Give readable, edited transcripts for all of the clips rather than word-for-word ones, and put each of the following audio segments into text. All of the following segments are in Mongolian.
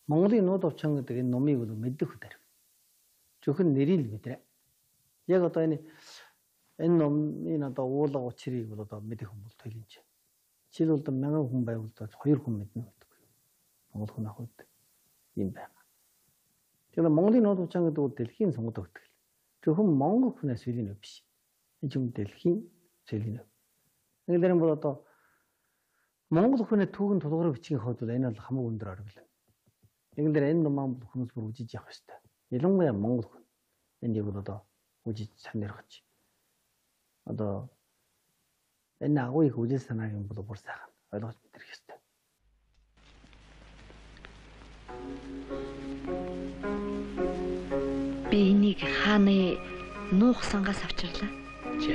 Монголын нууд овчон гэдэг энэ номыг бол мэддэг хөдөр. Зөвхөн нэрийг л мэдрээ. Яг одоо энэ номын одоо уулга учрыг бол одоо мэдэх хүн бол төлөнч. Жишээлбэл 1000 хүн байвал 2 хүн мэднэ гэдэг. Монгол хүн ахуйд юм байна. Тэгэхээр Монголын нууд овчон гэдэг бол дэлхийн сонгод өгдөг. Зөвхөн монгол хүнээс үлийн биш. Энэ ч юм дэлхийн зэлийн. Нэгдэр нь бол одоо монгол хүнээ түүхэн тулгуур бичгийн хувьд бол энэ бол хамаагүй өндөр оргил. Нэгдэр энэ ном хүмүүс бүр үжиж явах хэрэгтэй. Ялангуяа монгол хүн. Энийг бол одоо үжиж сонирхож. Одоо энэ агуу их үжил санааг юм бол бүр сайхан ойлгож мэдэрх хэрэгтэй. Би энийг хааны нуух сангаас авчирлаа. За.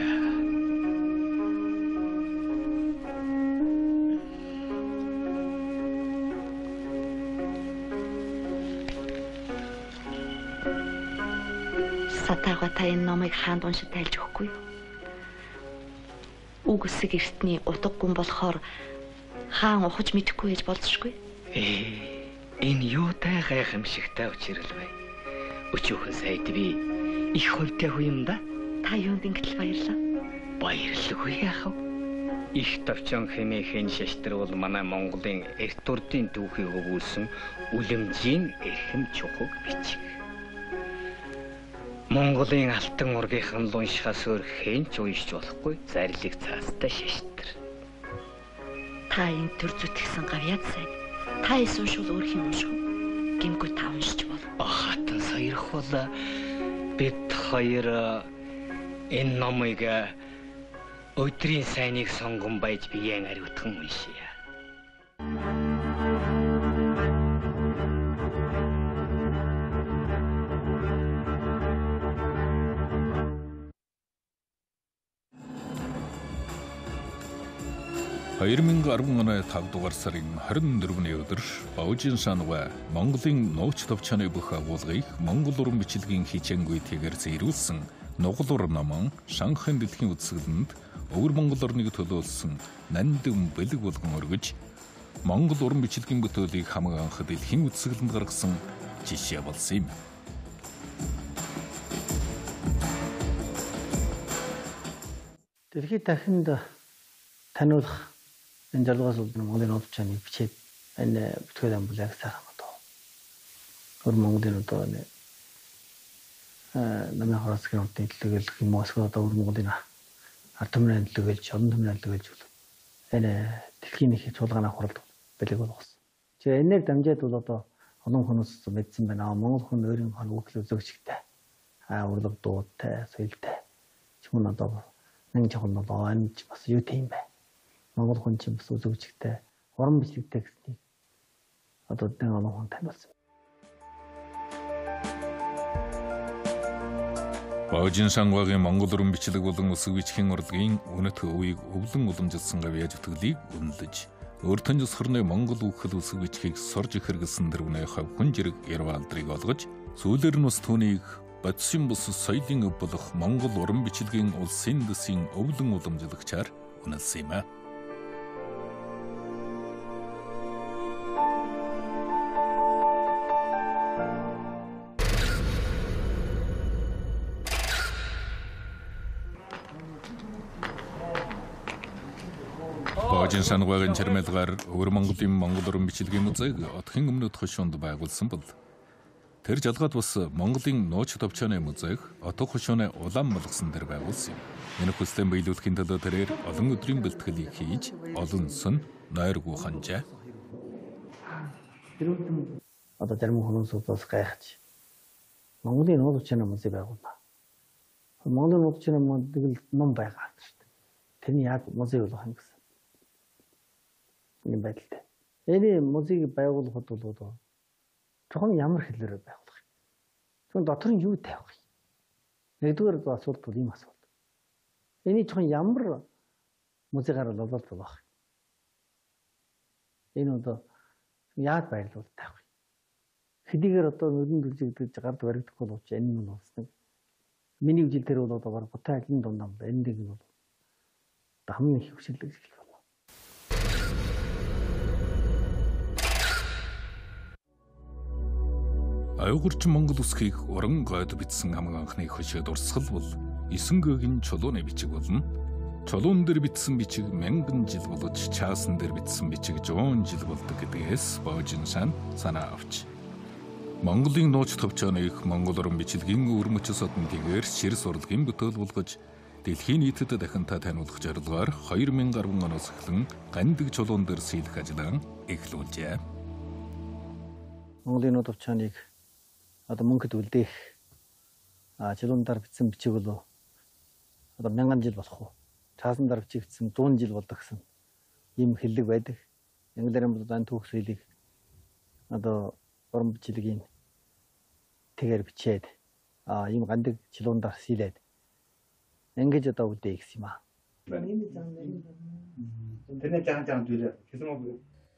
Сатаага та энэ номыг хаанд уншиж тайлж өгөхгүй юу? Үг өсөг эртний утга гүн болохоор хаан ухаж мэдэхгүй гэж болзошгүй. Энэ юутай гайхамшигтай учрал бай. Өчүүхэн сайд би их хувьтай хүн юм да. Та юунд ингэтэл баярлаа? Баярлалгүй яах вэ? Их товчон хэмээхэн шаштрал бол манай Монголын эрт урдын түүхийг өгүүлсэн үлэмжийн эрхэм чухаг бичиг. Монголын алтан ургийнхан луншихаас өөр хэн ч уншиж болохгүй зарлиг цаастай шаштар. Та энэ төр зүтгэсэн гавьяд сайд. Та исүүшүүл өөр хэм унших. Гэмгүй та уншиж бол. Хатан саярх бол бид хоёр энэ номыг өдрийн сайныг сонгон байж биеэн ариутхан уншия. Хоёрын 10 оны 5 дугаар сарын 24-ний өдөр Баужин шанва Монголын нууц товчооны бүх агуулгыг монгол уран бичлэгийн хичээнгүй тэгээр зэрүүлсэн нугалуур номон Шанхайн дэлхийн үзэсгэлэнд өвөр Монгол орныг төлөөлсөн нандин бэлэг болгон өргөж монгол уран бичлэгийн бүтээлийг хамаг анх дэлхийн үзэсгэлэнд гаргасан жишээ болсон юм. Дэлхийд дахинд таниулах энэ зорилгоос үүдэн Монголын нууд овчоныг бичээд энэ бүтгэл амбулаг сайхан одоо өр Монголын одоо намын хоросгийн урдын төлөөлөх юм уу эсвэл одоо өр Монголын ард түмний төлөөлж, олон түмний төлөөлж бол энэ дэлхийн их чуулганы хуралд бэлэг болгосон. Тэгээ энээр дамжаад бол одоо олон хүмүүс мэдсэн байна. Монгол хүн өөрийнхөө үйл үзэгчтэй урлаг дуутай, соёлтой ч юм уу одоо нэг жоохон бол энэ бас юу тийм бай. Монгол хүн чинь бас үзэгчтэй, уран бичлэгтэй гэснийг одоо нэг олон хүн танилцсан. Баужин шанвагийн монгол уран бичлэг болон өсөг бичгийн урлагийн үнэт өвийг өвлөн уламжилсан гавьяа зүтгэлийг үнэлж, өөртөө зөвсгөрний монгол үхэл өсөг бичгийг сорж ихэргэлсэн дэрвнээ хав хүн жирэг Ярвалдрыг олгож, сүүлээр нь бас түүнийг бодисын бус соёлын өв болох монгол уран бичлэгийн улсын дэсийн өвлөн уламжлагчаар үнэлсэн юм а. Баужин шанвагийн чармайлгаар өвөр Монголын монгол уран бичлэгийн музейг отхын өмнөд хошуунд байгуулсан бол тэр жалгаад бас Монголын нууц товчооны музейг отох хошууны улаан болгосон дээр байгуулсан юм. Энэ хүслэн биелүүлэхийн төлөө тэрээр олон өдрийн бэлтгэлийг хийж, олон сөн нойргүй ханжаа. Одоо зарим хүмүүсээс гайхаж Монголын нууц товчооны музей байгуулна. Монголын нууц товчооны музейг ном байгаа шүү дээ. Тэрний яг музей болох юм гэсэн. Энэ байдалтай. Энэ музейг байгуулахад бол жоохон ямар хэлээр байгуулах юм. Тэгвэл дотор нь юу тавих юм? Нэгдүгээр асуулт бол ийм асуулт. Эний жоохон ямар музейгаар болоод болох юм. Энэ одоо яаж байрлуул тавих юм. Хэдийгээр одоо нүдэн дүлжигдэж гард баригдахгүй бол энэ нь бас нэг миний үжил дээр бол одоо баг бутай ажлын дундаа энэ нэг нь бол хамгийн их хөвшилдэг хэлэх байна. Аюулгүйн Монгол үсгийг уран гойд бичсэн хамгийн анхны хөшөө дурсгал бол 9 гөгийн чулууны бичиг болно. Чулуун дээр бичсэн бичиг 1000 жил болж чаасан дээр бичсэн бичиг 100 жил болдог гэдгээс Баожин сан санаа авч. Монголын нууц төвчөөний их монгол уран бичлэгийн өрмөч содонтигээр шир сурлагын бүтээл болгож дэлхийн нийтэд дахин та таниулах зорилгоор 2010 оноос эхлэн гандаг чулуун дээр сийлэх ажлаа эхлүүлжээ. Монголын нууц төвчөөнийг одоо мөнхөд үлдээх чулуун дээр бичсэн бичиг бол одоо 1000 жил болох уу? Цаасан дараа бичигдсэн 100 жил болдог гэсэн ийм хэллэг байдаг. Инглиэрэн бол дан түүх соёлыг одоо уран бичлэгийн тэгээр бичээд ийм гандаг чулуундаар сийлээд ингэж одоо үлдээ гэсэн юм аа.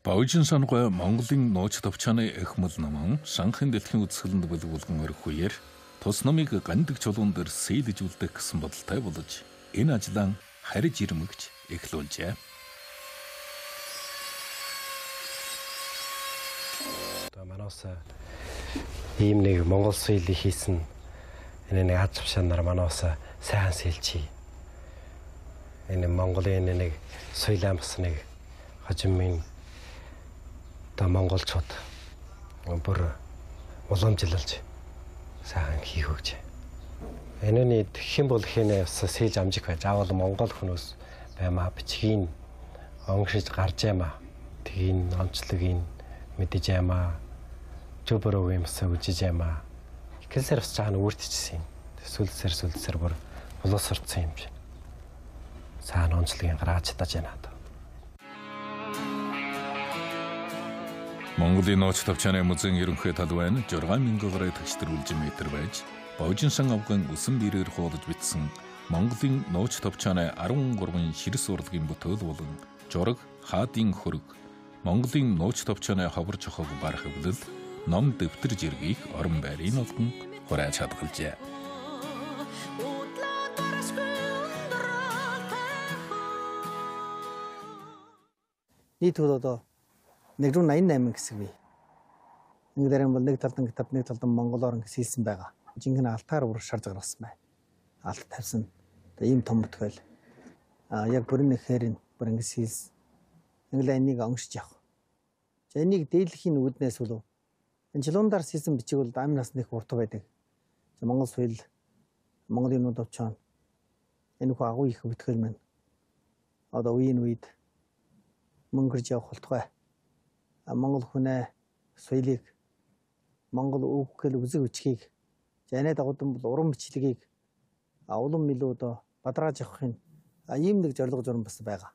Баожин сангаа Монголын нууц төвчөөний эхмэл ном санхын дэлхийн үзэсгэлэнд бүлгүүлгэн өрөх үеэр тус номыг гандаг чулуун дээр сийлж үлдэх гэсэн бодолтой болж энэ ажлаа харж ирмэгч эхлүүлжээ. Манаас ийм нэг монгол соёлыг хийсэн энэ нэг аз жаргалаар манаас сайн сэлчий. Энэ Монголын нэг соёлын бас нэг хожимын та монголчууд бүр уламжлалж сайн хийх гэж. Энэний хэн бол хинэ бас сэлж амжих байж заавал монгол хүмүүс баймаа бичгийн онгшиж гарч ямаа. Тгийн онцлогийг мэдэж ямаа. Чөбөрөө юмс үжиж ямаа. Ихэнсээр бас цаана үрдчихсэн юм. Сүлсэр бүр боловсрцсан юм чинь. Цаана онцлогийг гаргаж чадаж байна. Монголын нууц төвчөөний музейн ерөнхий талбайн 6000 гаруй төгсдөрүүлж метр байж Баожин сан авган үсэн бирээр хуулж бичсэн Монголын нууц төвчөөний 13 шир сурлагын бүтээл болон жураг, хаадын хөрөг, Монголын нууц төвчөөний ховор чохог барах хөвлөл, ном дэвтэр жиргийг орон байрын олгон хурааж хадгалжээ. Нийт бол одоо 188 хэсэг бий. Инглиэрэн бол нэг талдан китап, нэг талдан монголоор хийсэн байгаа. Жинхэнэ алтаар бүр шар загнасан байна. Алт тавьсан. Тэгээ ийм том бүтгэл. Яг бүрэн нэхээр бүр ингэ хийсэн. Инглиа энийг онгшиж явах. За энийг дээдлэхийн үүднээс бол энэ чулуундаар хийсэн бичиг бол амь насны их урт байдаг. За монгол соёл, Монголын нууц төвчөн энэ хөө агуу их бүтгэл маань одоо үеийн үед мөнгөрж явах болтугай. Монгол хүнээ соёлыг Монгол үг гэл үзэг үчгийг жанаа дагуудан бол уран бичлэгийг улам илүү одоо бадрааж авахын ийм нэг зорилго журам бас байгаа.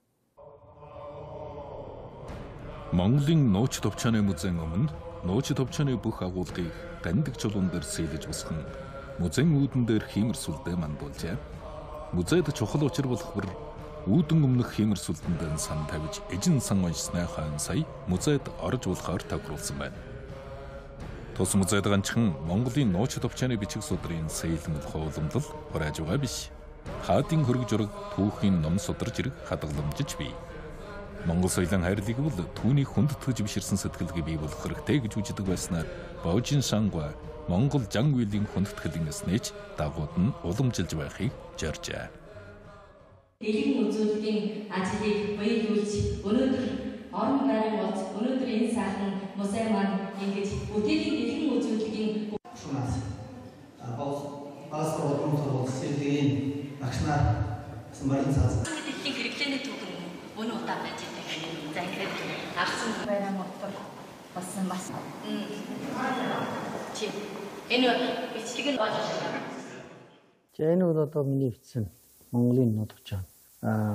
Монголын нууц төвчөөний музейн өмнө нууц төвчөөний бүх агуулгыг гандаг чулуун дээр сийлж босгон музейн үүдэн дээр хиймэр сүлдээ мандуулжээ. Музейд чухал учир болохоор үүдэн өмнөх хиймэр сүлдэнд сан тавьж эжин сан уншсны хаан сая музейд орж болохоор тохируулсан байна. Тус музейд ганцхан Монголын нууц төвчөөний бичиг судрын сэлмэл хууламлал хурааж байгаа биш. Хаадын хөрөг жураг түүхийн ном сударж ирэх хадгаламжиж бий. Монгол соёлын хайрлыг бол түүний хүндэтгэж биширсэн сэтгэлгээ бий болох хэрэгтэй гэж үздэг байснаар Баожин сангаа Монгол жан үеийн хүндэтгэлийн эснэж дагууд нь уламжилж байхыг зоржээ. Дэлхийн үзүүлэлтийн ажлыг баярлуулж өнөөдөр орон байран болж өнөөдөр энэ сайхан музей маань ингэж бүтээлийн дэлхийн үзүүлэлтийн Пастор Олонтор сэлгийн агшнаар самбарын цаас дэлхийн хэрэглээний түүхэн өнөө удаа байж байгаа. За ингээд агсан байран утга болсон бас. Чи энэ бичлэг нь болж байна. За энэ бол одоо миний бичсэн Монголын нууц төвчөн.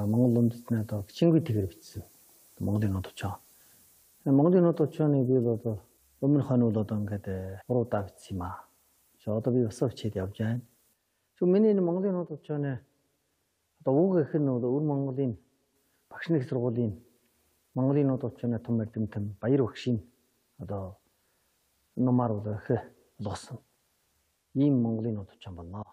Монгол үндэстний одоо бичингүй тэгээр бичсэн Монголын нууц төвчөн. Монголын нууц төвчөнийг би одоо өмнөх хон бол одоо ингээд 3 удаа бичсэн юм аа. Одоо би усаа бичээд явж байна. Зөв миний энэ Монголын нууц төвчөний одоо үг гэх нь өр Монголын багш нэг сургуулийн Монголын нууц төвчөний том эрдэмтэн Баяр багшийн одоо номаар их болсон. Ийм Монголын нууц төвчөн болно.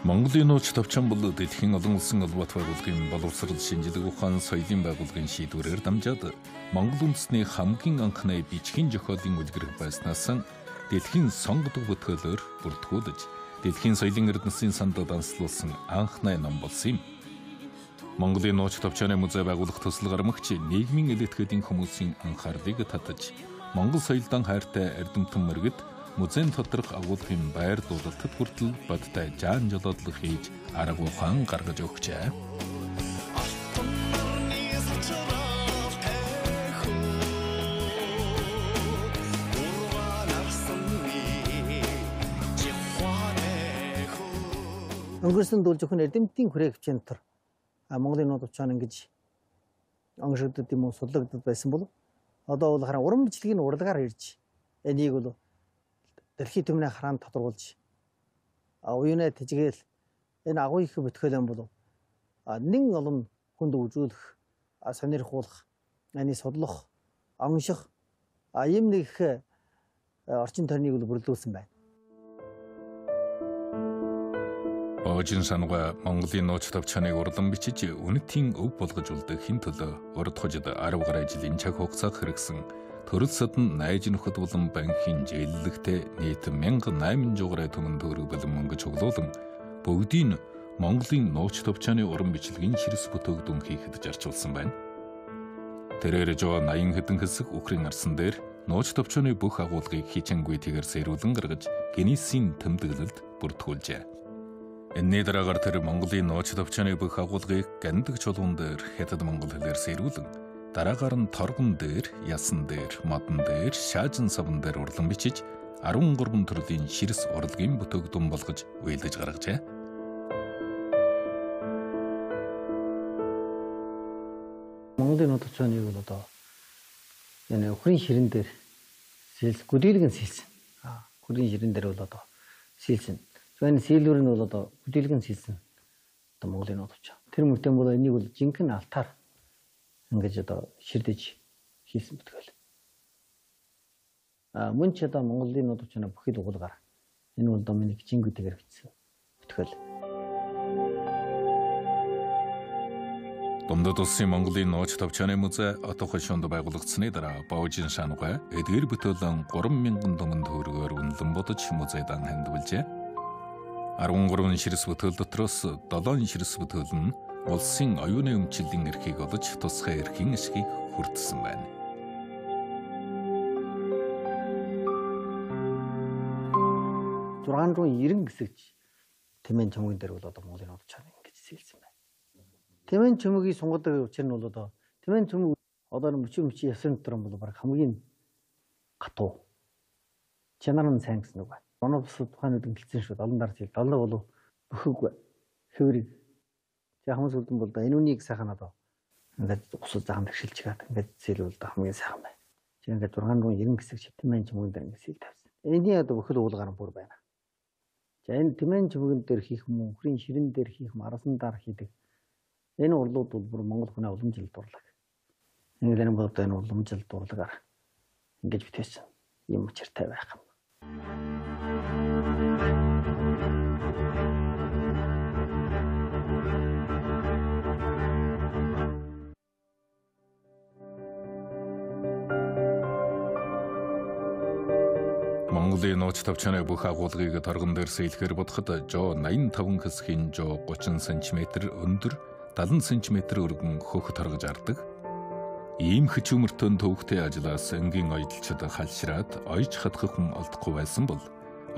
Монголын нууц товчон бол дэлхийн олон улсын улбат байгууллагын боловсрол шинжилгээ ухаан соёлын байгууллагын шийдвэрээр дамжаад Монгол үндэсний хамгийн анхны бичгийн зохиолын үлгэр байснаас дэлхийн сонгодог бүтээлээр бүртгүүлж дэлхийн соёлын эрдэнэсийн сандад данслуулсан анхны ном болсон юм. Монголын нууц товчооны музей байгуулах төсөл гармагч нийгмийн элэтгэлийн хүмүүсийн анхаарлыг татаж Монгол соёлдан хайртай эрдэмтэн мэргэд музейн доторх агуулгын байр дуулалтад хүртэл бодтой жаан жолоодлого хийж арга ухаан гаргаж өгчээ. Өнгөрсөн дүүл зөвхөн эрдэмтдийн хүрээ хвчээ дотор Монголын нууц товчоон ингэж онгошогдод юм уу судлагдад байсан бол одоо бол хараа уран бичлэгийн урлагаар ирж энийг бол дэлхийн түмний хараанд тодорхойлж уюунаа тэжгээл энэ агуу их бүтээлэн бол нэн олон хүнд үзүүлэх сонирхуулах энэ судлах онших ийм нэг орчин тойрныг бол бүрлүүлсэн байна. Баажин сангаа Монголын нууц товчооныг урлан бичиж үнэтийн өв болгож үлдэхийн төлөө урд хожид 10 гаруй жилийн цаг хугацаа хэрэгсэн төрөл садан найз нөхөд болон банкын зээллэгтэй нийт 1800 гаруй түмэн төгрөг болон мөнгө чуглуулан бүгдийг Монголын нууц товчооны уран бичлэгийн ширс бүтээгдэхүүн хийхэд зарчуулсан байна. Тэрээр жоо 80 хэдэн хэсэг үхрийн арсан дээр нууц товчооны бүх агуулгыг хичээнгүйтэйгээр сэрүүлэн гаргаж Гиннесийн тэмдэглэлд бүртгүүлжээ. Энэний дараагаар тэр Монголын нууц товчооны бүх агуулгыг гандаг чулуун дээр хятад монгол хэлээр сэрүүлэн дараагаар нь торгон дээр, ясан дээр, модон дээр, шаажин савн дээр урлан бичиж 13 төрлийн ширс урлагийн бүтээгдэхүүн болгож уйлдаж гаргажээ. Монголын нууц товчооныг бол одоо энэ өхрийн ширэн дээр гүдийлгэн сэлсэн. Гүдийн ширэн дээр бол одоо сэлсэн. Энэ сэлүүр нь бол одоо гүдийлгэн сэлсэн. Одоо Монголын нууц товчоо. Тэр мөртөө бол энийг бол жинхэнэ алтаар ингэж одоо ширдэж хийсэн бүтгэл. Мөн ч одоо Монголын нууц товчооны бүхэл угуулгаар энэ бол Доминик Жингүтэйгээр бичсэн бүтгэл. Дундад улсын Монголын нууц товчооны музей отоо хошоонд байгуулагдсаны дараа Баажин шангаа эдгээр бүтээлэн 3000 төгрөг төгрөгөөр үнэлэн бодож музейдан хандвалжээ. 13 ширс бүтээл дотроос 7 ширс бүтээл нь улсын оюуны өмчлөлийн эрхийг олж тусгай эрхийн эсхийг хүртсэн байна. Зургаан 90 гэсэгч тэмээн чөмгөн дээр бол одоо Монголын нууц товчоон ингэж сэлсэн байна. Тэмээн чөмгийг сунгадаг учир нь бол одоо тэмээн чөмөг одоо мөчи ясны дотор бол баг хамгийн гатуу чанар нь сайн гэсэн үг байна. Оноо бус тухайн үед гэлцэн шүү. 70 жил 70 болов бөхөг хэврийг хамс үлдэн бол да энэ үнийг сайхан одоо ингээд усад захан тэгшилж чигаад ингээд зэлвэл да хамгийн сайхан байна. Чи ингээд 690 гэсэг тэмээн чөмгөн дээр ингээд сэл тавьсан. Эний одоо бүхэл уулгаар нь бүр байна. За энэ тэмээн чөмгөн дээр хийх юм уу, өхрийн ширэн дээр хийх юм, арсан дараа хийдэг. Энэ урлууд бол бүр Монгол хүний уламжлалт урлаг. Ингээд энэ бол одоо энэ уламжлалт урлагаар ингэж битээсэн юм учиртай байх юм. Монголын нууц товчооны бүх агуулгыг торгон дээр сэлэхээр бодоход жоо 85 хэсгийн жоо 30 см өндөр 70 см өргөн хөх торгож ардаг. Ийм хөчөмөртөн төвхтэй ажлаас энгийн ойдлчид халшраад ойж хатгах хүн олдохгүй байсан бол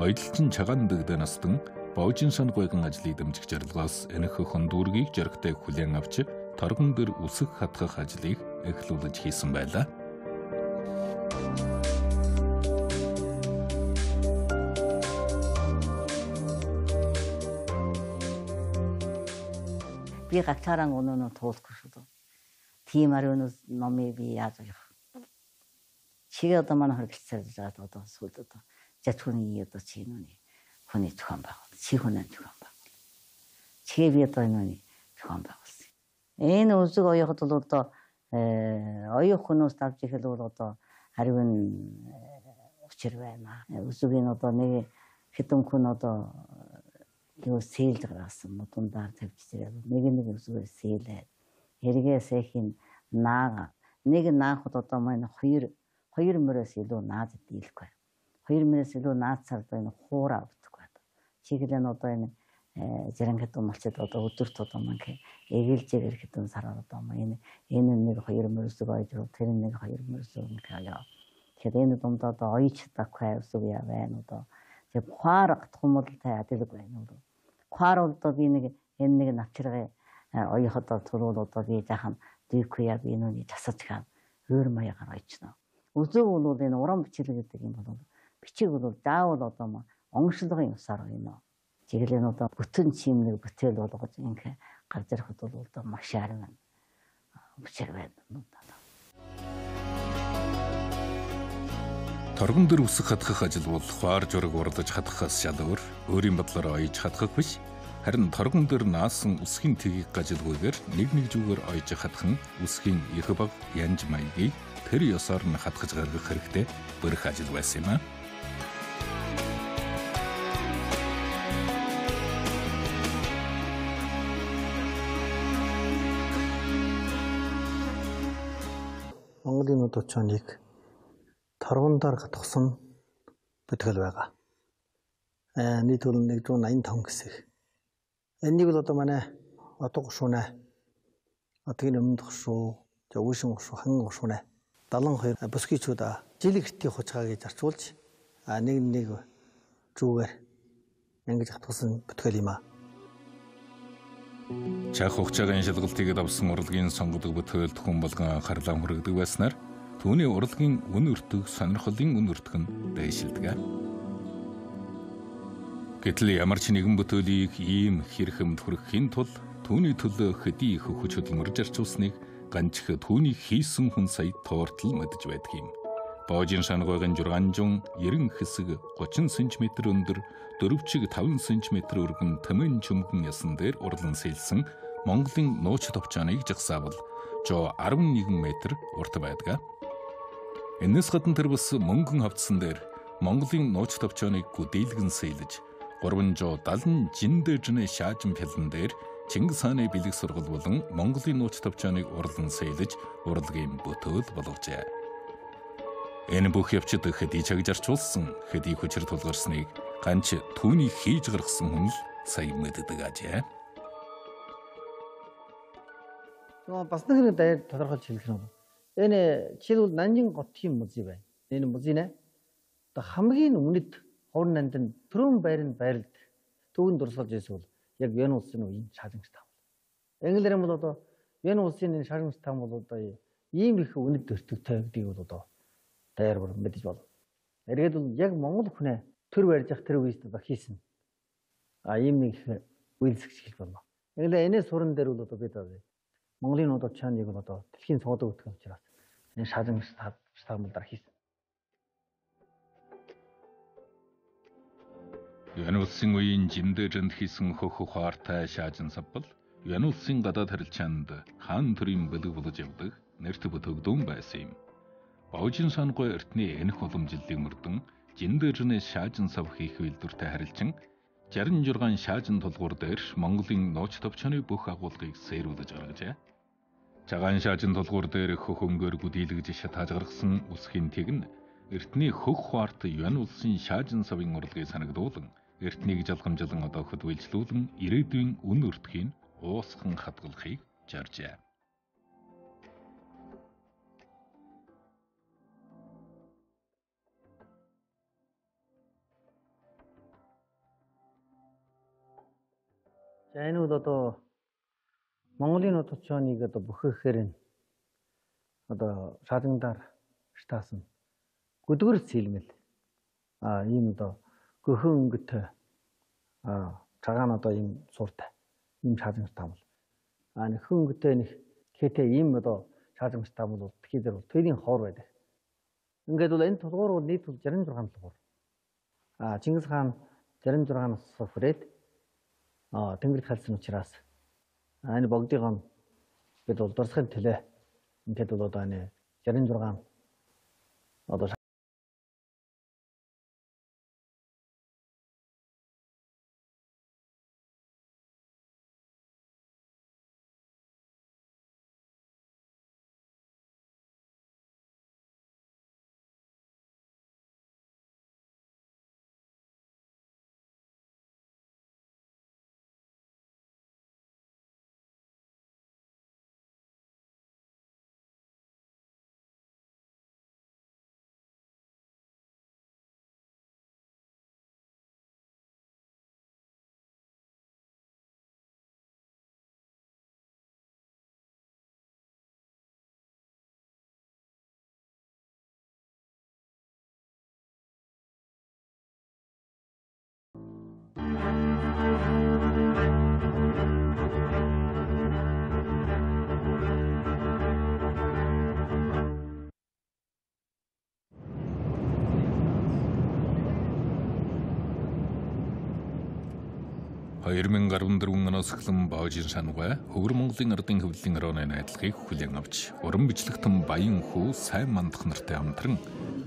ойдлчин чагаан дэгдэ настан Баажин шангойгон ажлыг дэмжих зорилгоос энэх хөндүүргийг жөргтэй хүлээн авч торгон дээр үсэг хатгах ажлыг эхлүүлж хийсэн байлаа. Би гацаараа өнөө туулахгүй шүү дээ. Тийм ариун номыг би яаж авах. Чи одоо манай хөргөлцөөж байгаа одоо сүлд одоо зэтгүүний одоо чи нүний хүний зохион байгуул. Чи хүний зохион байгуул. Чи би одоо нүний зохион байгуулсан. Энэ үсэг оёход бол одоо оёх хүнээс давж ихэл бол одоо ариун учир байна. Үсгийн одоо нэг хэдэн хүн одоо юу сээлж гаргасан модундаар тавьчихраа нэг үсгээр сээлээд эргээсээ хин наага нэг наахад одоо маань хоёр мөрөөс илүү наад дийлэхгүй. Хоёр мөрөөс илүү наацаар одоо энэ хуураа авдаггүй. Чиглэн одоо энэ зэрэнгэт умалчад одоо өдөрт одоо маань эгэлжээр ирэхэд сараар одоо маань энэ нэг хоёр мөрөөсөг ойж тэр нэг хоёр мөрөөсөг яа. Тэгэхээр энэ дунд одоо ойч такхай үсэг яа байна одоо. Тэг хуар гатхмол тай адилг байна уу. Хуар одоо би нэг энэ нэг навчиргаа оёход туруул одоо би жахан дийхуя би нүний засаж гав өөр маягаар ойчно. Үзэг бол энэ уран бичлэг гэдэг юм бол бичиг бол заавал одоо онгоцлогын ёсоор байна. Чиглэн одоо бүтэн чимнэг бүтээл болгож ингээ гарч ирэхэд бол одоо маш арга бичиг байна. Торгон дээр үсэх хатгах ажил бол хуар жураг урдаж хатгахаас шал өөрийн бодлоор ойж хатгах биш. Харин торгон дээр наасан үсгийн тгийг гажилгүйгээр нэг зүгээр ойж хатхан үсгийн их баг янж маягийг тэр ёсоор нь хатгаж гаргах хэрэгтэй бүрх ажил байсан юм аа. Монголын нод очооныг торгондоор гатгсан бүтгэл байгаа. Нийт бол 185 хэсэг. Энийг бол одоо манай отго гушуунаа отгийн өмнөх гушуу, өвшин гушуу, ханган гушуунаа 72 бүсгийчүүд жилгэртийн хучгаа гэж зарчуулж нэг зүүгээр ингэж гатгсан бүтгэл юм аа. Чах хугацаагийн шалгалтыг авсан урлагийн сонгодог бүтээлд хүн болгон анхаарлаа хүргэдэг байснаар түүний урлагийн үн өртөг сонирхлын үн өртөг нь дэвшилдэг. Гэтэл ямар ч нэгэн бүтээлийг ийм хэрхэмд хүрэхийн тулд түүний төлөө хэдий их хүч хөдөлмөр зарчуулсныг ганч түүний хийсэн хүн сая тууртал мэдж байдаг юм. Боожийн шанагойгын 690 хэсэг 30 см өндөр 4 5 см өргөн тэмэн чөмгөн ясан дээр урлан сэлсэн Монголын нууц товчооныг жагсаавал 11 м урт байдаг. Энэс гадна тэр бас мөнгөн хавцсан дээр Монголын нууц товчооныг гүдээлгэн сэлж 370 жиндэж шаажин пялан дээр Чингис хааны бэлэг сургал болон Монголын нууц товчооныг урлан сэлж урлагийн бүтээл болгожээ. Энэ бүх явцад хэдий чагжарчулсан, хэдий хүчээр тулгарсныг ганч түүний хийж гаргасан хүн л сая мэддэг ажээ. Бас нэг даяар тодорхойлж хэлэх юм. Энэ жишээлбэл Нанжин готын музей байна. Энэ музей нэ одоо хамгийн өмнөд ховор нандин төрөн байранд байрлалд төвөнд дурсгалж ирсэн бол яг Вен улсын үеийн шалгамж таам. Англиэр бол одоо Вен улсын энэ шалгамж таам бол одоо ийм их үнэт өртөгтэй гэдгийг бол одоо даяар бүр мэдэж байна. Эргээд бол яг Монгол хүнээ төр барьж явах тэр үеэс одоо хийсэн. Ийм нэг үйлсгч хэлбэл болно. Ингээл энэ суран дээр бол одоо бид Монголын нууд очооныг бол одоо дэлхийн цогцол өгөх учраас энэ шалгамж таамлаар хийсэн. Вен улсын үеийн жимдээжэнд хийсэн хөх ухаартай шаажин савбал Вен улсын гадаад харилцаанд хаан төрийн бэлэг болж явдаг нэрт бүтэгдүүн байсан юм. Боожийн шанагой эртний энэх уламжлалын мөрдөн жиндээжнээс шаажин сав хийх үйлдвэртэй харилцан 66 шаажин тулгуур дээр Монголын нууц товчооны бүх агуулгыг сэрүүлж гаргажээ. Цагаан шаажин тулгуур дээр хөх өнгөөр гүдийлгэж шатааж гаргасан үсгийн тэг нь эртний хөх хуарт Вен улсын шаажин савын урлагийг санагдуулан эртнийг жалгамжлан одооход үйлчлүүлэн ирээдүйн үн өртгийг уусхан хадгалахыг жаржээ. За энэ бол одоо Монголын нууд очооныг одоо бүхэхээр нь одоо шалгамдаар штаасан гүдгэр сэлмэл ийм одоо гөхөн өнгөтэй цагаан одоо ийм сууртай ийм шалгамж таамал нөхөн өнгөтэй нэг хэтэ ийм одоо шалгамж таамал бол тэгэхээр бол төрийн хоор байдаг. Ингээд бол энэ тулгуур бол нийт 66 тулгуур. Чингис хаан 66-наас хүрээд Тэнгэрт халсан учраас энэ богдыг нь бид бол дурсахын төлөө ингээд бол одоо энэ 66 одоо оноос эхлэн Баожин шангаа Өвөр Монголын ардын хөвлийн орооны найдлагыг хүлээн авч уран бичлэгтэн Баян хүү сайн мандах нартай хамтран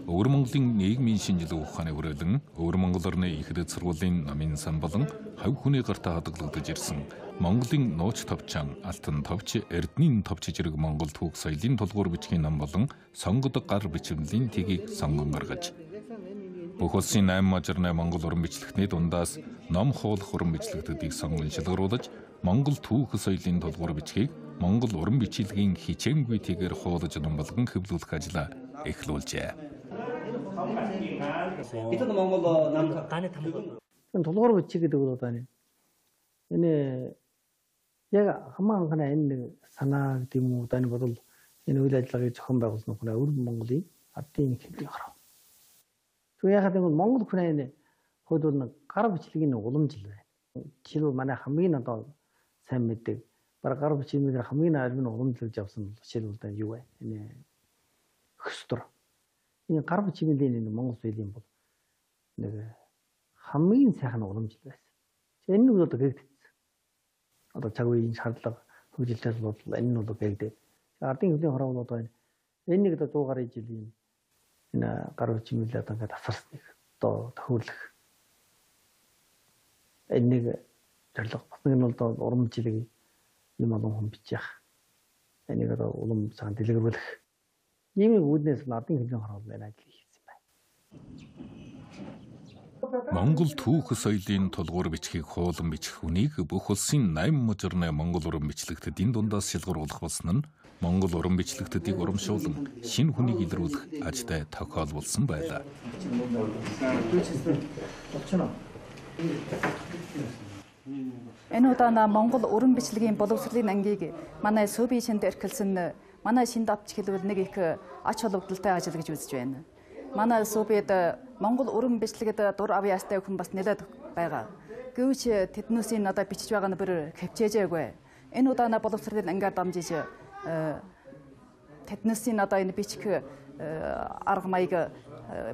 Өвөр Монголын нийгмийн шинжилгээ ухааны хүрээлэн Өвөр Монгол орны их дэд сургуулийн намын сан болон хав хүний гартаа хадгалагдаж ирсэн Монголын нууц товчон, алтан товч, эрдэнийн товч жирэг Монгол түүх соёлын тулгуур бичгийн нам болон сонгодог гар бичмэлийн тгийг сонгон гаргаж бүх улсын 8 мажирны Монгол уран бичлэгтний дундаас ном хуулах уран бичлэгтүүдийг сонгон шалгаруулж Монгол түүх соёлын тулгуур бичгийг Монгол уран бичилгийн хичээнгүй тэгээр хуулж ном болгон хэвлүүлэх ажлаа эхлүүлжээ. Тулгуур бичиг гэдэг нь одоо энэ яг хамаан анхны энэ нэг санаа гэдэг юм уу даны бодол энэ үйл ажиллагааг зохион байгуулсан хүн Өвөр Монголын ардын хэвлэх хараа. Тэгвэл яхад энэ Монгол хүн хойд бол гар бичлэгийн уламжил байна. Жишээлбэл манай хамгийн одоо сайн мэддэг гар бичмээр хамгийн албан уламжлуулж авсан бол жишээлбэл юу вэ? Энэ хөстөр. Энэ гар бичмийн энэ Монгол соёлын бол нэг хамгийн сайхан уламжил байсан. Энэ нь одоо гэгдсэн. Одоо цаг үеийн шаардлага хөгжилтээс бол энэ нь одоо гэгдээ. Ардын хөвлийн хороо бол одоо энэ нэг одоо 100 гаруй жилийн энэ гар бичмэлээ одоо ингээд асарсныг одоо төхөрлөх энэ нэг зорилго бас нэг нь бол уран бичлэг юм олон хүн бичих. Энийг одоо улам цагаан дэлгэрүүлэх ийм үүднээс ардын хөвлийн хороо байна ажил хийсэн байна. Монгол түүх соёлын тулгуур бичгийг хуулан бичих хүнийг бүх улсын 8 мажирны Монгол уран бичлэгтэдийн дундаас шалгаруулах болсон нь Монгол уран бичлэгтдийг урамшуулан шинэ хүнийг илрүүлэх ажтай тохиолдсон байлаа. Энэ удаа Монгол уран бичлэгийн боловсролын ангийг манай Сөбий шинд эрхэлсэн манай шинд авч хэлбэл нэг их ач холбогдолтой ажил гэж үзэж байна. Манай Сөбийд Монгол уран бичлэгэд дур авьяастай хүн бас нэлээд байгаа. Гэвч тэднүүсийн надад бичиж байгаа нь бүр хөвчээжээгүй. Энэ удаа боловсролын ангаар дамжиж тэднүүсийн одоо энэ бичих арга маяг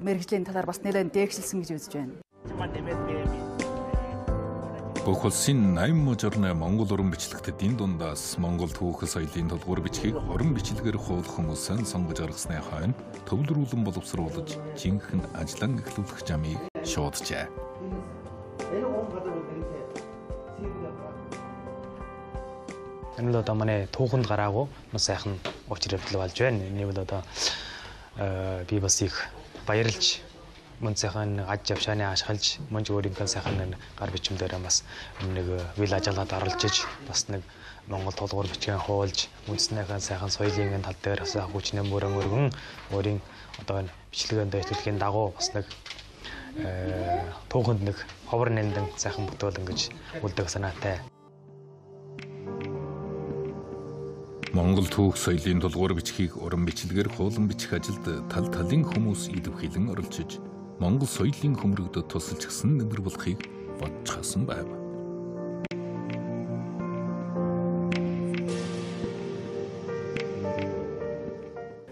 мэргэжлийн талаар бас нэлээд дээгшилсэн гэж үзэж байна. Бүх улсын 8 мажирны Монгол уран бичлэгтдийн дундаас Монгол түүх соёлын тулгуур бичгийг уран бичлэгээр хуулах хүмүүсээ сонгож гаргасны хойно төвлөрүүлэн боловсруулж жинхэнэ ажлан эхлүүлэх замыг шууджээ. Энэ л одоо манай түүхэнд гараагүй маш сайхан учир явдал болж байна. Энийг л одоо би бас их баярлж мөн сайхан аж авшааны ашиглаж мөн ч өөрийнхөө сайхан гар бичмээр бас нэг үйл ажиллагаанд оролж иж бас нэг Монгол тулгуур бичгийн хуулж үндэснийхэн сайхан соёлын тал дээр бас хүчнээ мөрөн өргөн өөрийн одоо бичлэгэнд дэвтүүлэхийн дагуу бас нэг түүхэнд нэг ховор нэмдэн сайхан бүтээл ингэж үлдэх санаатай. Монгол түүх соёлын тулгуур бичгийг уран бичлэгээр хуулан бичих ажилд тал талын хүмүүс идэвхэлэн оролцож Монгол соёлын хөмрөгдөд тусалж гисэн нэмэр болохыг бодж хасан байв.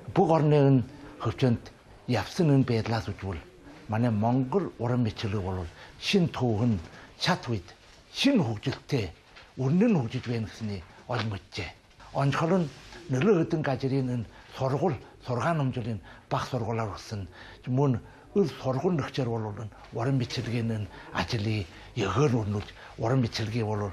Бүх орны хөвчөнд явсан энэ байдлаас үжвэл манай Монгол уран бичлэг бол шин түүхэн чад үед шин хөгжилтэй өрнөн хөгжиж байна гэсний ойлгомжтой. Онцгой нь нөлөө хөдөн гажрын сургууль 6 намжлын баг сургуулаар өгсөн мөн ül сургууль нөхцөр бол уран бичлэгийн ажлыг ягөр өрнөж уран бичлэгийг бол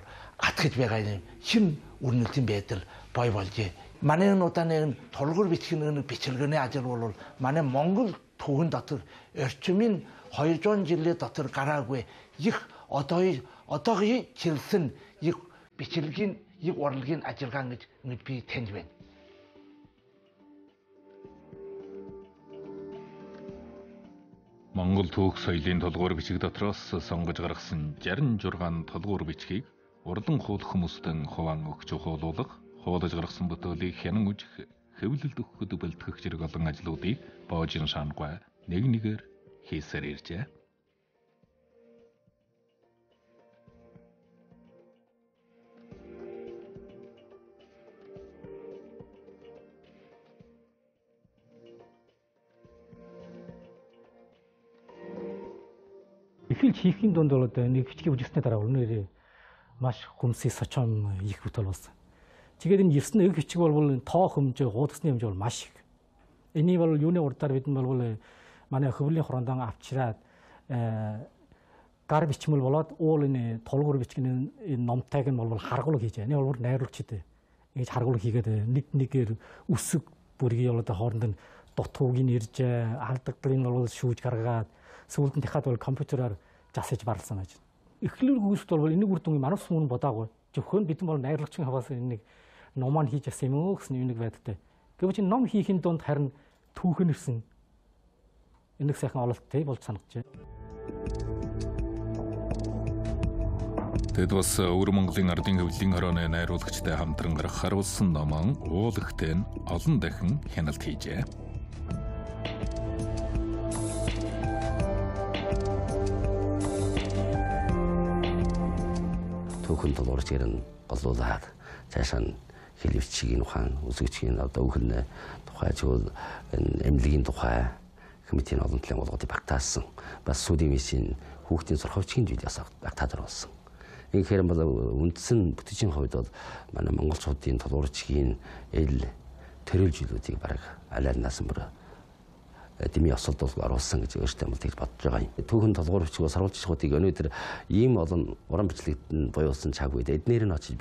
атгаж байгаа юм шин өрнөлтийн байдал бой болжээ. Манай удааны тулгуур бичгийн бичлэгээний ажил бол манай Монгол түүхэн дотор орчмын 200 жилийн дотор гараагүй их одоогийн чиглэсэн их бичлэгийн их урлагийн ажиллагаа гэж би таньж байна. Монгол түүх соёлын тулгуур бичиг дотроос сонгож гаргасан 66 тулгуур бичгийг урлан хуулах хүмүүстэн хуваан өгч хуулуулах, хуулаж гаргасан бүтээлийг хянан үжих, хэвлэлд өгөхөд бэлтгэх зэрэг олон ажлуудыг Баожин шаангай нэг нэгээр хийсээр иржээ. эхэлж хийхийн донд бол одоо нэг бичгийг үжигснээ дараа өнөөрөө маш хүмсий сочон их бүтэл болсон. Тэгээд энэ 9 эг бичиг бол тоо хэмжээ, гуудасны хэмжээ бол маш их. Энийг бол юуны урдаар бид нь бол манай хөвлийн хороондоо авчираад гар бичмэл болоод уул энэ тулгуур бичгийн энэ номтайг нь бол харгуул хийж байна. Энэ бол найруулагч дээ. Ингэж харгуул хийгээд нэгээр үсэг бүргийг бол одоо хооронд нь дутууг нь ирж алдагдлыг бол шүүж гаргаад сүүлд нь дахиад бол компьютераар засаж барлсан байж. Эхлэл гүйцэд бол энийг үр дүнгийн манус хүн бодаагүй. Зөвхөн бид бол найруулагчийн хаваас энийг номоо хийж авсан юм уу гэсэн нэг байдалтай. Гэвч ном хийхин донд харин түүхэн ирсэн энийг сайхан ололттой болж санагджээ. Тэд бас Өвөр Монголын ардын хөвлийн хорооны найруулагчтай хамтран гарах харуулсан номон уул ихтэй олон дахин хяналт хийжээ. Түүхэн тулгуурчээр нь голуулаад цаашаа нь хэлвчгийн ухаан, үсгчгийн одоо үхэн тухай чул эмнэлгийн тухай комитийн олон талын болгоодыг багтаасан. Бас сүүдийн миссийн хүүхдийн сурхавчгийн зүйлээс багтаад орсон. Тэгэхээр бол үндсэн бүтэцийн хувьд бол манай монголчуудын тулгуурчгийн эл төрөл зүйлүүдийг бараг аль алинаас нь бүр дэмий осолдол оруулсан гэж өөртөө бол тэгж бодож байгаа юм. Түүхэн толгуурчгоо сарвалжчдыг өнөөдөр ийм олон уран бичлэгт буюулсан цаг үед эднэр нь очиж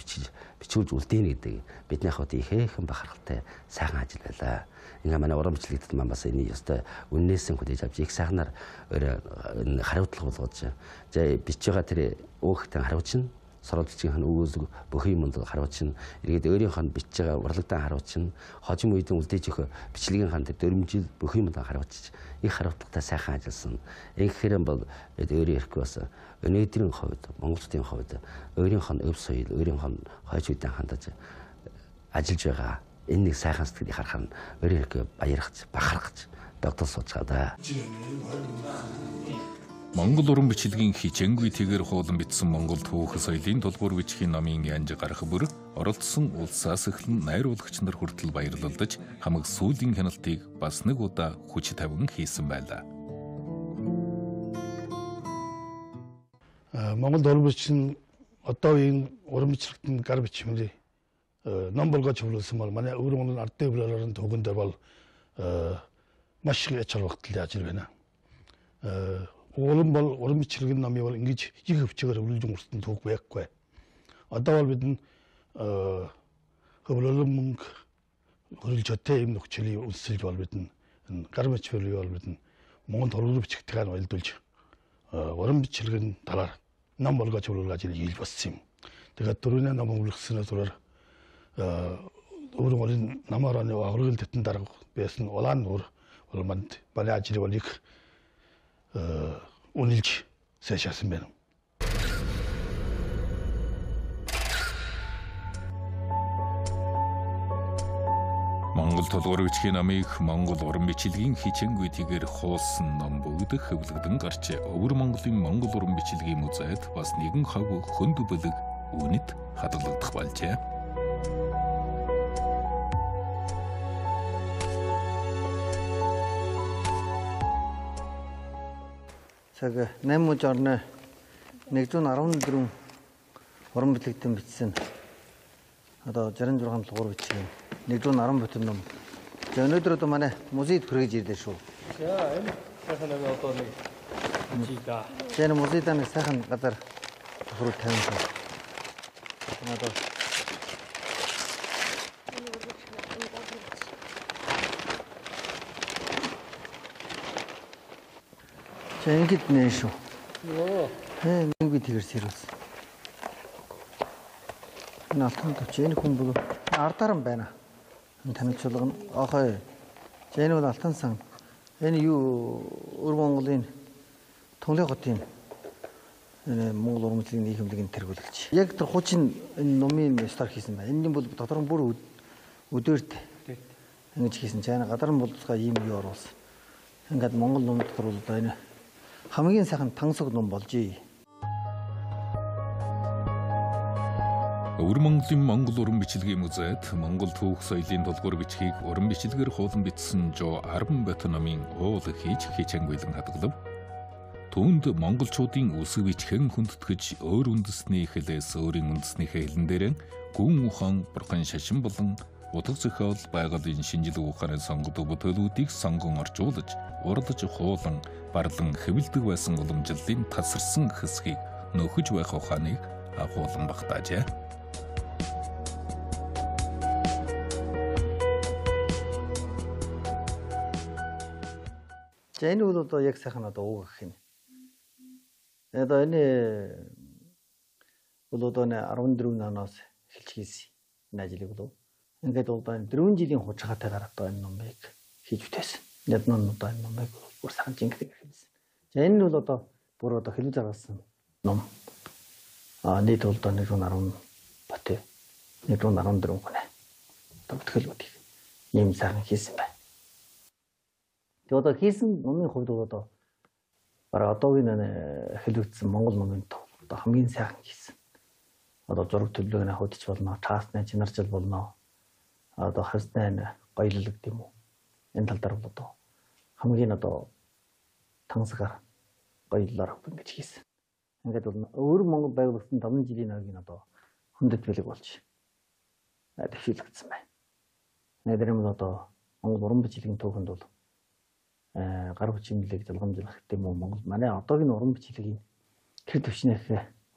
бичүүлж үлдээнэ гэдэг бидний хавьд ихээхэн бахархалтай сайхан ажил байлаа. Ингээ манай уран бичлэгт маань бас энэ ёстой үннээсэн хүлээж авч их сайхнаар өөрөө хариуцлага болгож бичиж байгаа тэр өөхтөн хариуцна. Соролцгийн өгөөсөг бүхий юмд харуулчихна. Иргэд өөрийнх нь бичиж байгаа урлагдан харуулчихна. Хожим үеийн үлдээж өгөх бичлэгийн хан дээр дөрмжил бүхий юмд харуулчих. Их харуултагтай сайхан ажилласан. Ингэхээр бол өөрийн эрх бас өнөөдрийн хувьд Монголчуудын хувьд өөрийнх нь өв соёл, өөрийнх нь хойч үеийн хандаж ажиллаж байгаа энэ нэг сайхан сэтгэлийг харахад өөрийн эрх баярхаж, бахархаж тогтол сууцгаа да. Монгол уран бичлэгийн хичээнгүй тэгээр хуулан бичсэн Монгол түүх соёлын тулгуур бичгийн номын янж гарах бүр оролцсон улсаас эхлэн найруулагч нар хүртэл баярлалдаж хамаг сүүлийн хяналтыг бас нэг удаа хүч тавин хийсэн байлаа. Монгол уран бичгийн одоо энэ уран бичлэгтэн гар бичмэрийн ном болгож хөвлөсөн бол манай Өвөр Монголын ардын хөвлөөрийн түүхэн дээр бол маш их чарвагтал яаж байна. Уран бол уран бичлэгийн номыг бол ингэж их хөвчөөр хөвлөж өнгөрсөн түүх байхгүй. Одоо бол бид нь хөвлөлөн мөнгө хөрөлж өтэй юм нөхцөлийн үнсэлж бол бид нь гар бичвэрийг бол бид нь Монгол уран бичлэгтэй уялдуулж уран бичлэгийн талаар ном болгож хөвлөж ажил хийж болсон юм. Тэгээд дөрөвний ном хөвлөснөөс зураар Өвөр Монголын намаар оны аврагын тэтэн дарга байсан улаан нуур бол манай ажил бол их үнэлж сайшаасан байна. Монгол тулгуур бичгийн номыг Монгол уран бичлэгийн хичээнгүй тэгээр хуулсан ном бүгд хөвлөгдөн гарч Өвөр Монголын Монгол уран бичлэгийн музейд бас нэгэн хав хөндөг бөлөг үнэт хадгалагдах болжээ. Цаг 8 орны 114 уран бичлэгтэн бичсэн одоо 66 тулгуур бичгийн 110 бүтэн ном. За өнөөдөр одоо манай музейд хүргэж ирлээ шүү. За энэ сайхан нэг одоо нэг жига. Энэ музейд нэг сайхан газар тохирол тавьсан. Одоо за ингэж нэ шүү. Йоо. Нэг би тэгэр сэрүүлсэн. Энэ алтан төвч энэ хүн бүгд ардаар нь байна. Энэ танилцуулга нь охой. За энэ бол алтан сан. Энэ юу Өвөр Монголын Тунгалын хотын энэ Монгол уран бичлэгийн нийгэмлэгийн тэргүүлэгч. Яг тэр хуучин энэ номын стар хийсэн байна. Энэний бол дотор нь бүр өдөрт ингэж хийсэн. За энэ гадар нь болцгоо ийм юу оруулсан. Ингээд Монгол ном дотор бол энэ хамгийн сайхан тансаг ном болжээ. Өвөр Монголын Монгол уран бичлэгийн музейд Монгол түүх соёлын тулгуур бичгийг уран бичлэгээр хуулан бичсэн 10 бот номын уул хийж хичээнгүйлэн хадгалав. Түүнд монголчуудын үсэг бичхэн хүндэтгэж өөр үндэсний хэлээс өөрийн үндэснийхээ хэлэн дээр гүн ухаан, бурхан шашин болон утга зохиол байгалийн шинжлэх ухааны сонгодог бүтээлүүдийг сонгон орчуулж, урдж хуулан, барлан хэвлдэг байсан уламжлалын тасарсан хэсгийг нөхөж байх ухааныг агуулan багтаажээ. За энэ бол одоо яг сайхан одоо үг гэх юм. Одоо энэ бол одоо 14 оноос эхэлж хийсэн энэ ажлыг бол ингээд одоо 4 жилийн хугацаатайгаар одоо энэ номыг хийж үтээсэн. Яг нь одоо энэ номыг бүр сайхан жинхэнэ хийсэн. За энэ нь бол одоо бүр одоо хэлж гаргасан ном. Нийт бол одоо 110 бат 114 хүн. Одоо бүтгэлүүдийг ийм сайхан хийсэн байна. Тэгээ одоо хийсэн номын хувьд одоо бараг одоогийн хэлэгдсэн монгол номын одоо хамгийн сайхан хийсэн. Одоо зураг төлөвлөгөөний хувьд ч болно, цаасны чанарчил болно. Одоо хасны гоёллог гэм үү. Энэ тал дээр бол одоо хамгийн одоо тансгаар гоёллоор ингэж хийсэн. Ингээд бол өөр Монгол байгуулагдсан 5 жилийн ноёгийн одоо хүндэт бэлэг болж төвшүүлэгдсэн байна. Нэгдрэм одоо Монгол уран бичлийн түүхэнд бол гар хүчинлэг залгамжлах гэх юм уу Монгол манай одоогийн уран бичлэгийн тэр төвчнийх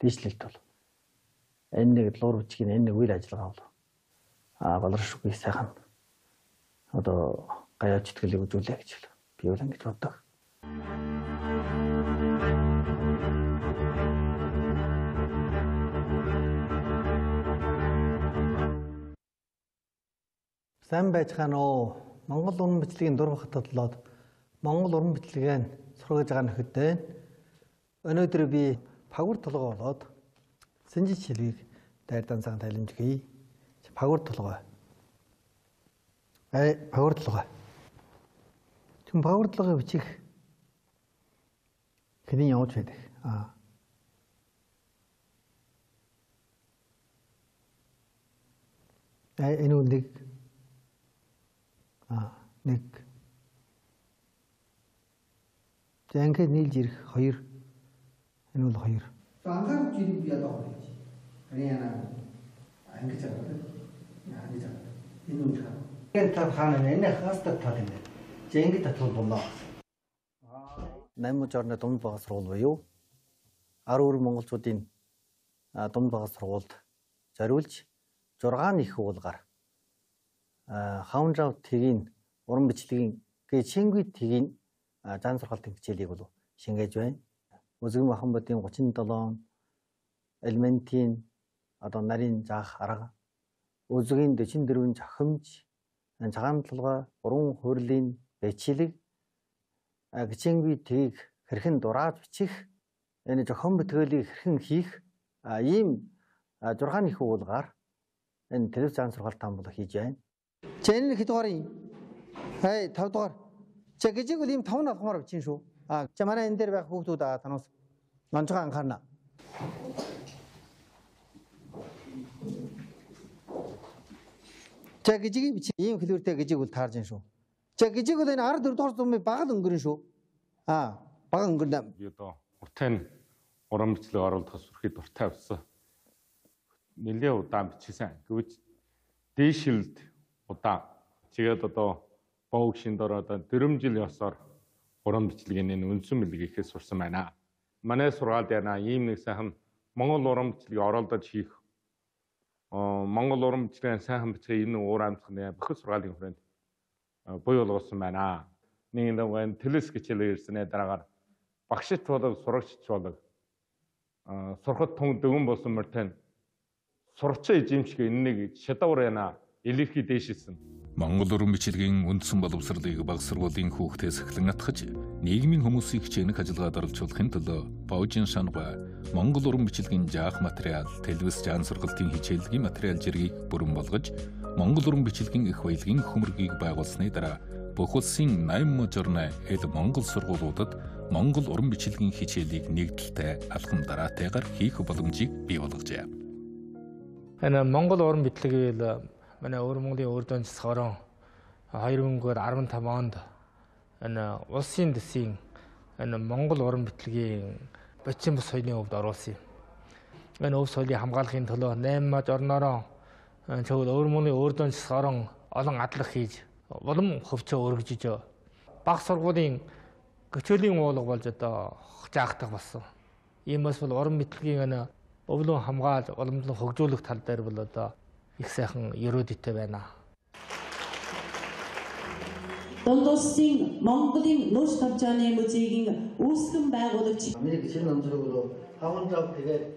дээшлэлт бол энэ нэг луур бичгийн энэ нэг үйл ажиллагаа бол боловсролгүй сайхан одоо гаяа читгэлийг үзүүлээ гэж би бол ингэж боддог. Сайн байцгаана уу? Монгол уран бичлэгийн дурх хөтлөлд Монгол уран бичлэгийг сургаж байгаа нөхөдөө өнөөдөр би пагвар толгой болоод сэнжиж хэлгийг дайр данцаан тайлбарлаж пагвар толгой. Пагвар толгой. Түн пагвар толгой бичих хэний явж байдаг. Энэ нэг нэг за ингээд нийлж ирэх 2 энэ бол 2. Анхаарч ирэх би одоо гэж. Ариана ингэж байгаа. Яаж байгаа. Энэ үү хаа. Энэ тав хаана энэ хааста тал юм. За ингэж татвал болно. 8 жорны дунд бага сургууль буюу 14 монголчуудын дунд бага сургуульд зориулж 6 их уулгаар хаунжав тгийн уран бичлэгийн гэчингүй тгийн зан сургаалтын хичээлийг бол шингээж байна. Үзэгэн бахан бодгийн 37 элементийн одоо нарийн заах арга, үзэгийн 44 жахимж, цагаан толгой, 3 хурлийн бичлэг, гэчингүй тгийг хэрхэн дураад бичих, энэ зохион бүтээлийг хэрхэн хийх ийм 6 их уулгаар энэ телевиз зан сургаалтаа бол хийж байна. За энэ хэд дугаарыг 5 дугаар. За гэжиг бол ийм 5 алхмаар бичин шүү. За манай энэ дээр байх хүүхдүүд танаас онцгой анхаарна. За гэжиг бичин ийм хэлбэртэй гэжиг бол таарж байна шүү. За гэжиг бол энэ 14 дугаар зурмын багал өнгөрөн шүү. Бага өнгөрнө. Би одоо уртын уран бичлэг оруулахаас үрхий дуртай авсан. Нэлээ удаан бичсэн. Гэвч дээшилд удаан. Тэгээд одоо боог шиндор одоо 4 жил ёсоор уран бичлэгийн энэ үндсэн мэлгийхээ сурсан байна. Манай сургаалд яна ийм нэг сайхан Монгол уран бичлэгийг оролдож хийх Монгол уран бичлэгийн сайхан бичгээ энэ уур амьсганы бохир сургаалын хүрээнд буй болгосон байна. Нэг нэг телес хичээлээр ирсэнэ дараагаар багшч болог сурагчч болог сурахад тун дөгөн болсон мөртэн сурчаа эзэмшиг энэ нэг шадавар яна илэрхий дээшилсэн. Монгол уран бичлэгийн үндсэн боловсролыг баг сургуулийн хүүхдээс эхлэн атгаж, нийгмийн хүмүүсийг хичээнэх ажиллагаад оролцуулахын төлөө Баужин шанга Монгол уран бичлэгийн жаах материал, телевиз зан сургалтын хичээллэгийн материал зэргийг бүрэн болгож, Монгол уран бичлэгийн их баялагын хөмрөгийг байгуулсны дараа бүх улсын 8 журны хэд Монгол сургуулиудад Монгол уран бичлэгийн хичээлийг нэгдэлтэй алхам дараатайгаар хийх боломжийг бий болгожээ. Энэ Монгол уран бичлэгийг манай өвөр Монголын урд онцлогоор 2015 онд энэ улсын дэсийн энэ Монгол уран битлэгийн бодис бус соёлын өвд оруулсан юм. Энэ өв соёлыг хамгаалахын төлөө 8 орноороо зөвхөн өвөрмөний өөрдөн орон олон адлах хийж улам хөвчөө өргөжж баг сургуулийн гөчөөлийн уулга болж одоо жаахдаг болсон. Иймээс бол уран битлэгийн энэ өвлөн хамгаал уламжлан хөгжүүлэх тал дээр бол одоо их сайхан ерөөдтэй байна. Дунд улсын Монголын нууц тавчааны музейгийн үүсгэн байгуулагч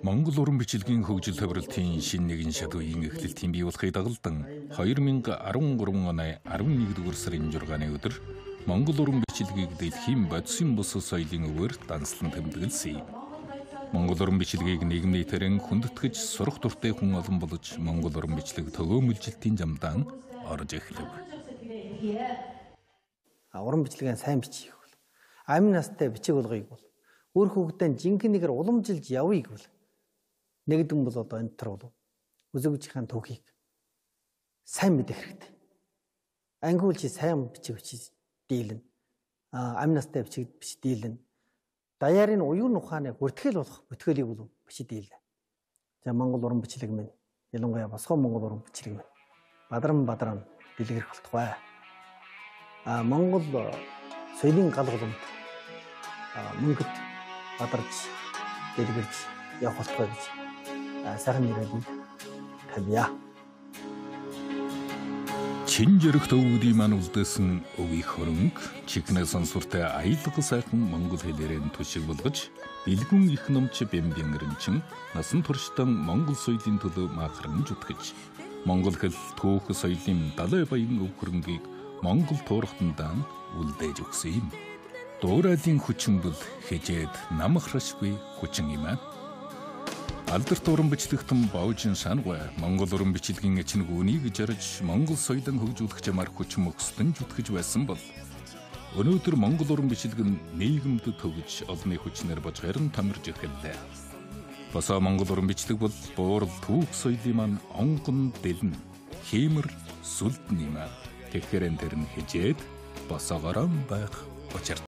Монгол уран бичлэгийн хөгжил төвөрлөлтийн шинэ нэгэн шатуугийн эхлэлтийн бий болохыг дагалдан 2013 оны 11-р сарын 6-ны өдөр Монгол уран бичлэгийг дэлхийн бодисын бус соёлын өвөөр данслан тэмдэглэсэн. Монгол уран бичлэгийг нийгмийн тэрэн хүндэтгэж сурах дуртай хүн олон болж Монгол уран бичлэг төгөөмөлжилтийн замдаа орж эхлэв. Уран бичлэгийн сайн бичих бол амин настай бичиг болгоёг бол өөр хүүхдэн жинхэнэгээр уламжилж явъя гэвэл нэгдэн бол одоо энэ төр бол үзэгчийн түүхийг сайн мэдэх хэрэгтэй. Ангиул чи сайн бичиг дийлэн амин настай бичиг биш дийлэн даяарын уян ухааны хүртгэл болох бүтгэлийг бол биш дийлээ. За Монгол уран бичлэг минь ялангуяа босгоо Монгол уран бичлэг минь бадран дэлгэрэх болтугай. Монгол соёлын гал голомт мөнгөд бадарч дэлгэрж явах болтугай гэж сайхан нэрээр тавья. Чин жирэгт өвгдийн маань үлдээсэн өвийг хөрөнгө чигнэ сонсуртай аялга сайхан монгол хэлээрээ төшиг болгож бэлгүн их номч бэмбэнгэрэнчин насан туршдан монгол соёлын төлөө маахран зүтгэж монгол хэл түүх соёлын далай баян өв хөрөнгийг монгол туурхтандаа үлдээж өгсөн юм. Дуурайлын хүчин бол хежээд намахрашгүй хүчин юм аа. Алдарт уран бичлэгтэн Баужин Шангаа Монгол уран бичлэгийн эчнэг үнийг жарж Монгол соёлын хөгжүүлэх замаар хүчин мөкстөн зүтгэж байсан бол өнөөдөр Монгол уран бичлэг нь нийгэмд төгж олонний хүчнэр бож харин томирж эхэллээ. Босоо Монгол уран бичлэг бол буурал түүх соёлын маань онгон дэлн хиймэр сүлдэн юм аа. Тэгэхээр энэ тэр нь хежээд босоогоор байх учир